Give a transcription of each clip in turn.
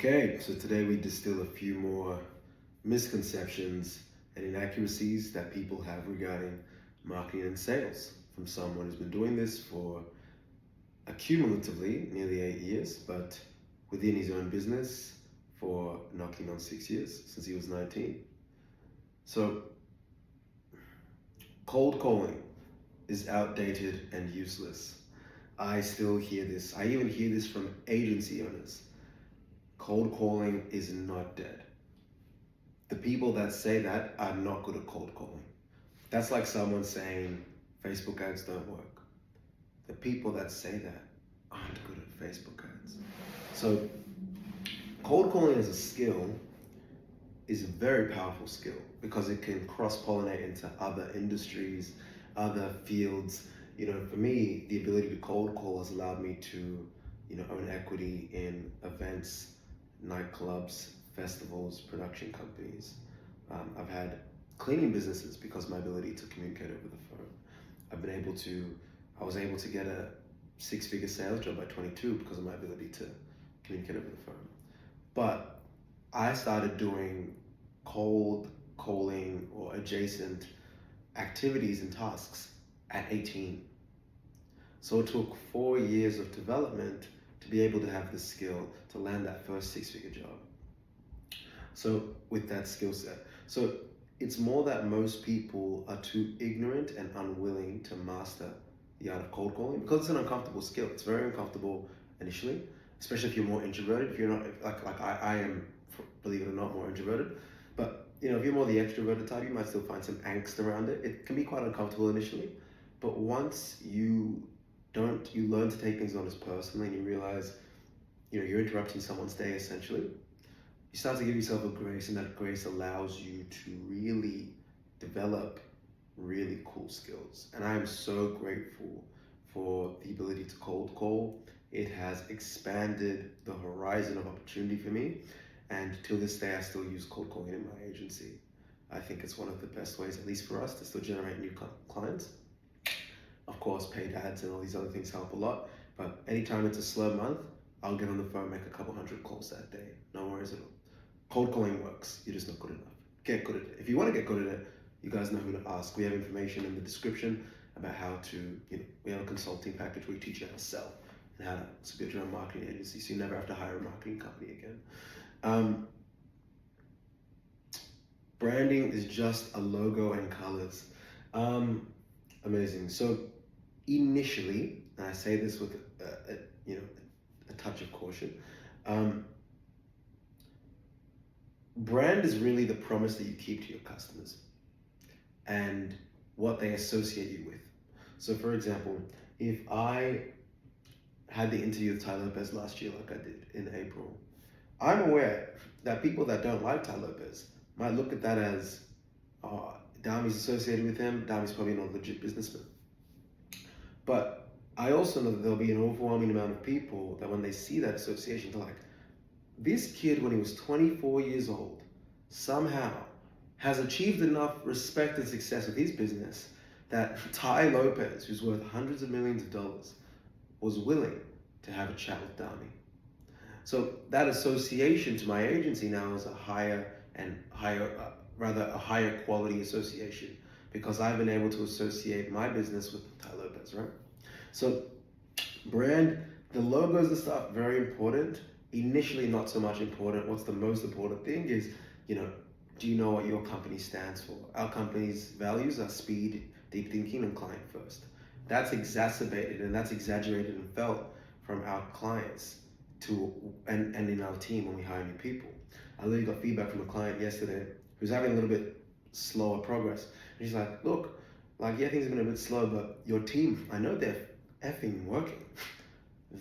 Okay, so today we distill a few more misconceptions and inaccuracies that people have regarding marketing and sales from someone who's been doing this for accumulatively nearly 8 years, but within his own business for knocking on 6 years since he was 19. So, cold calling is outdated and useless. I still hear this. I even hear this from agency owners. Cold calling is not dead. The people that say that are not good at cold calling. That's like someone saying Facebook ads don't work. The people that say that aren't good at Facebook ads. So cold calling as a skill is a very powerful skill because it can cross-pollinate into other industries, other fields. For me, the ability to cold call has allowed me to, own equity in events, nightclubs, festivals, production companies. I've had cleaning businesses because of my ability to communicate over the phone. I was able to get a six-figure sales job at 22 because of my ability to communicate over the phone. But I started doing cold calling or adjacent activities and tasks at 18. So it took 4 years of development to be able to have the skill to land that first six-figure job. So with that skill set. So it's more that most people are too ignorant and unwilling to master the art of cold calling because it's an uncomfortable skill. It's very uncomfortable initially, especially if you're more introverted. If you're not like I am, believe it or not, more introverted. But if you're more the extroverted type, you might still find some angst around it. It can be quite uncomfortable initially, but once you learn to take things not as personally, and you realize, you're interrupting someone's day essentially. You start to give yourself a grace, and that grace allows you to really develop really cool skills. And I am so grateful for the ability to cold call. It has expanded the horizon of opportunity for me. And till this day, I still use cold calling in my agency. I think it's one of the best ways, at least for us, to still generate new clients. Of course, paid ads and all these other things help a lot. But anytime it's a slow month, I'll get on the phone, make a couple hundred calls that day. No worries at all. Cold calling works. You're just not good enough. Get good at it. If you want to get good at it, you guys know who to ask. We have information in the description about how to, we have a consulting package where we teach you how to sell and how to build your own marketing agency so you never have to hire a marketing company again. Branding is just a logo and colors. Amazing. So initially, and I say this with a touch of caution, brand is really the promise that you keep to your customers and what they associate you with. So for example, if I had the interview with Tai Lopez last year like I did in April, I'm aware that people that don't like Tai Lopez might look at that as, Dami's associated with him, Dami's probably not a legit businessman. But I also know that there'll be an overwhelming amount of people that when they see that association, they're like, this kid, when he was 24 years old, somehow has achieved enough respect and success with his business that Tai Lopez, who's worth hundreds of millions of dollars, was willing to have a chat with Dami. So that association to my agency now is a higher quality association because I've been able to associate my business with Tai Lopez, right? So brand, the logos and stuff, very important. Initially, not so much important. What's the most important thing is, do you know what your company stands for? Our company's values are speed, deep thinking, and client first. That's exacerbated and that's exaggerated and felt from our clients and in our team when we hire new people. I literally got feedback from a client yesterday who's having a little bit slower progress. And she's like, look, yeah, things have been a bit slow, but your team, I know they're effing working.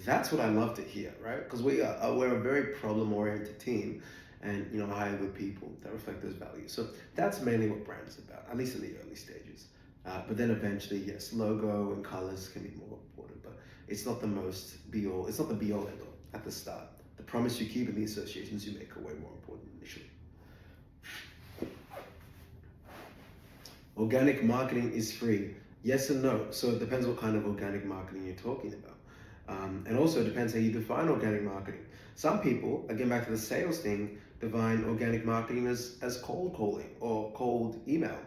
That's what I love to hear, right? Because we're a very problem-oriented team, and hire good people that reflect those values. So that's mainly what brand is about, at least in the early stages. But then eventually, yes, logo and colors can be more important, but it's not the most be-all. It's not the be-all end-all at the start. The promise you keep and the associations you make are way more important initially. Organic marketing is free. Yes and no. So it depends what kind of organic marketing you're talking about. And also it depends how you define organic marketing. Some people, again back to the sales thing, define organic marketing as cold calling or cold email.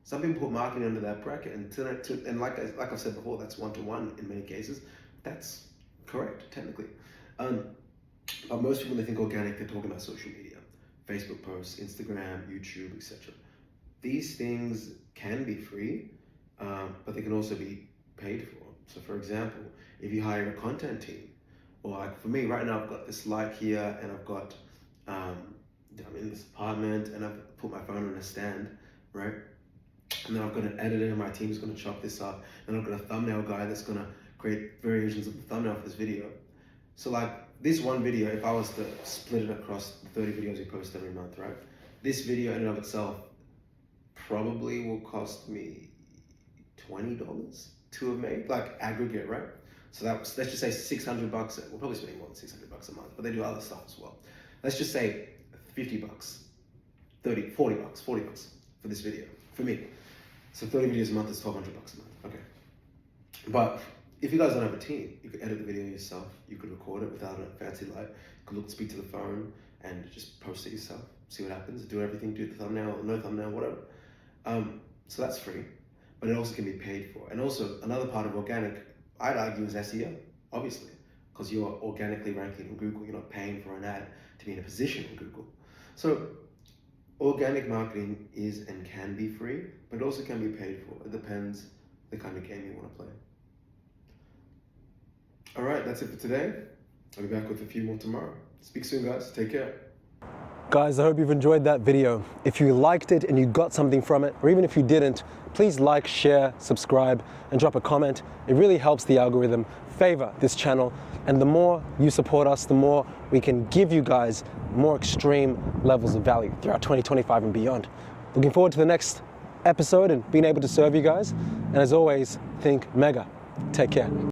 Some people put marketing under that bracket, and like I've said before, that's one-to-one in many cases. That's correct, technically. But most people, when they think organic, they're talking about social media, Facebook posts, Instagram, YouTube, etc. These things can be free, but they can also be paid for. So for example, if you hire a content team, or like for me right now, I've got this light here, and I've got, I'm in this apartment, and I've put my phone on a stand, right? And then I've got an editor, and my team's gonna chop this up, and I've got a thumbnail guy that's gonna create variations of the thumbnail for this video. So like this one video, if I was to split it across the 30 videos we post every month, right? This video in and of itself probably will cost me $20 to have made, like aggregate, right? So let's just say $600. We're probably spending more than $600 a month, but they do other stuff as well. Let's just say $50, $30, $40, $40 for this video, for me. So 30 videos a month is $1,200 a month, okay. But if you guys don't have a team, you could edit the video yourself, you could record it without a fancy light, you could speak to the phone and just post it yourself, see what happens, do everything, do the thumbnail, no thumbnail, whatever. So that's free, but it also can be paid for. And also another part of organic, I'd argue, is SEO, obviously, because you're organically ranking on Google, you're not paying for an ad to be in a position on Google. So organic marketing is and can be free, but it also can be paid for. It depends the kind of game you want to play. All right, that's it for today. I'll be back with a few more tomorrow. Speak soon, guys. Take care. Guys, I hope you've enjoyed that video. If you liked it and you got something from it, or even if you didn't, please like, share, subscribe, and drop a comment. It really helps the algorithm favor this channel. And the more you support us, the more we can give you guys more extreme levels of value throughout 2025 and beyond. Looking forward to the next episode and being able to serve you guys. And as always, think mega. Take care.